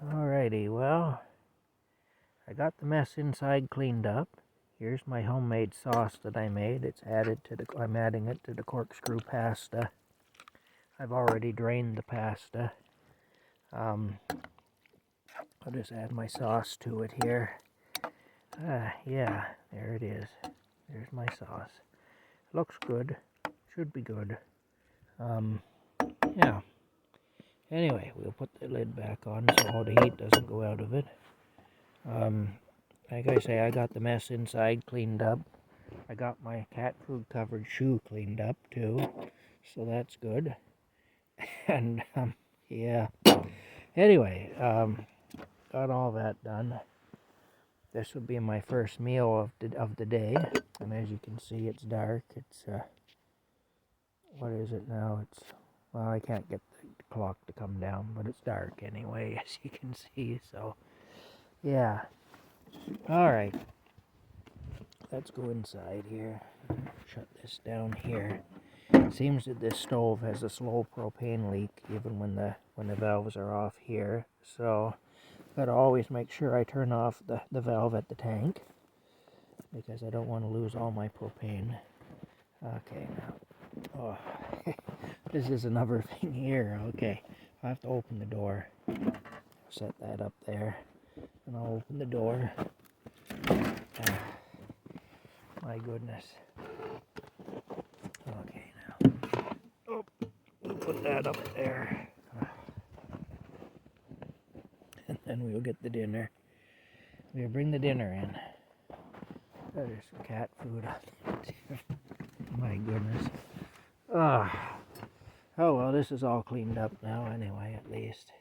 Alrighty, well, I got the mess inside cleaned up. Here's my homemade sauce that I made. I'm adding it to the corkscrew pasta. I've already drained the pasta. I'll just add my sauce to it here. Yeah, there it is. There's my sauce. Looks good. Should be good. Yeah. Anyway, we'll put the lid back on so all the heat doesn't go out of it. Like I say, I got the mess inside cleaned up. I got my cat food covered shoe cleaned up too, so that's good. And yeah. Anyway, got all that done. This will be my first meal of the day, and as you can see, it's dark. It's what is it now? Well, I can't get the clock to come down, but it's dark anyway, as you can see. So yeah. All right. Let's go inside here. Shut this down here. It seems that this stove has a slow propane leak even when the valves are off here. So gotta always make sure I turn off the valve at the tank because I don't want to lose all my propane. Okay, now. Oh, this is another thing here. Okay, I have to open the door. Set that up there, and I'll open the door. My goodness. Okay, now. Oh, we'll put that up there. And then we'll get the dinner. We'll bring the dinner in. There's some cat food on there. My goodness. Oh, well, this is all cleaned up now anyway, at least.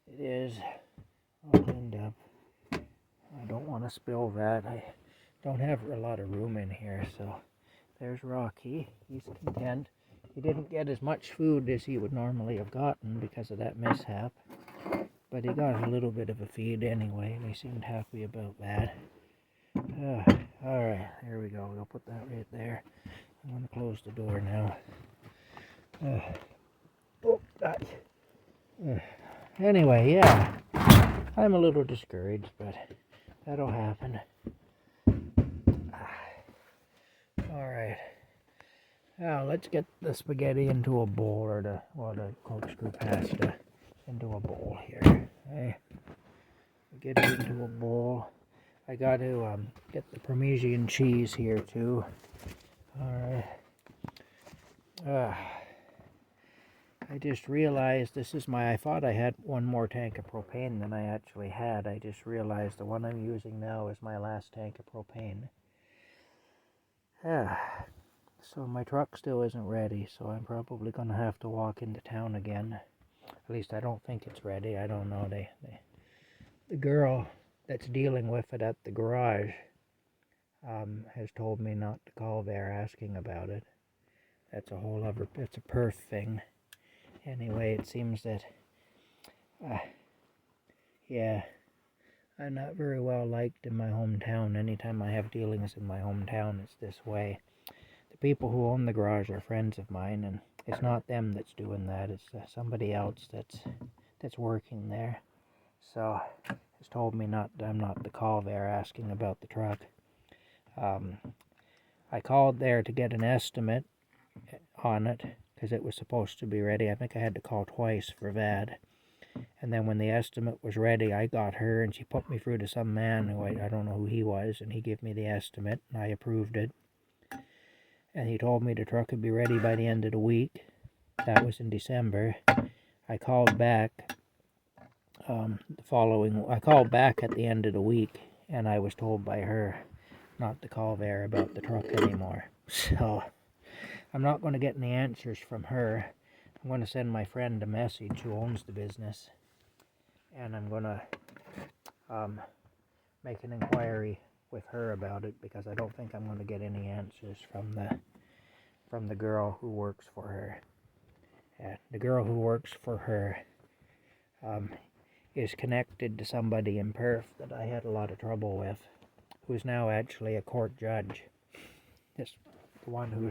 It is all cleaned up. I don't want to spill that. I don't have a lot of room in here, so there's Rocky. He's content. He didn't get as much food as he would normally have gotten because of that mishap, but he got a little bit of a feed anyway, and he seemed happy about that. All right, here we go. We'll put that right there. I'm going to close the door now. Anyway, yeah, I'm a little discouraged, but that'll happen. All right. Now let's get the spaghetti into a bowl, or the corkscrew pasta into a bowl here. Okay. Get it into a bowl. I got to get the Parmesan cheese here too. All right. I just realized I thought I had one more tank of propane than I actually had. I just realized the one I'm using now is my last tank of propane. So my truck still isn't ready, so I'm probably going to have to walk into town again. At least I don't think it's ready. I don't know. The girl that's dealing with it at the garage has told me not to call there asking about it. It's a Perth thing. Anyway, it seems that, yeah, I'm not very well liked in my hometown. Anytime I have dealings in my hometown, it's this way. The people who own the garage are friends of mine, and it's not them that's doing that. It's somebody else that's working there. So, it's told me I'm not to call there asking about the truck. I called there to get an estimate on it, because it was supposed to be ready. I think I had to call twice for that. And then when the estimate was ready, I got her, and she put me through to some man who I don't know who he was, and he gave me the estimate, and I approved it. And he told me the truck would be ready by the end of the week. That was in December. I called back I called back at the end of the week, and I was told by her not to call there about the truck anymore. So I'm not going to get any answers from her. I'm going to send my friend a message who owns the business, and I'm going to make an inquiry with her about it, because I don't think I'm going to get any answers from the girl who works for her. The girl who works for her is connected to somebody in Perth that I had a lot of trouble with, who's now actually a court judge. The one who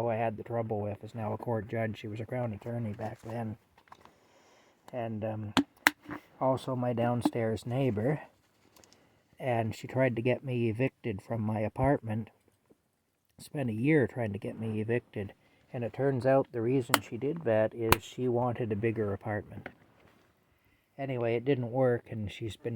I had the trouble with is now a court judge. She was a crown attorney back then. And also my downstairs neighbor, and she tried to get me evicted from my apartment. Spent a year trying to get me evicted, and it turns out the reason she did that is she wanted a bigger apartment. Anyway, it didn't work, and she's been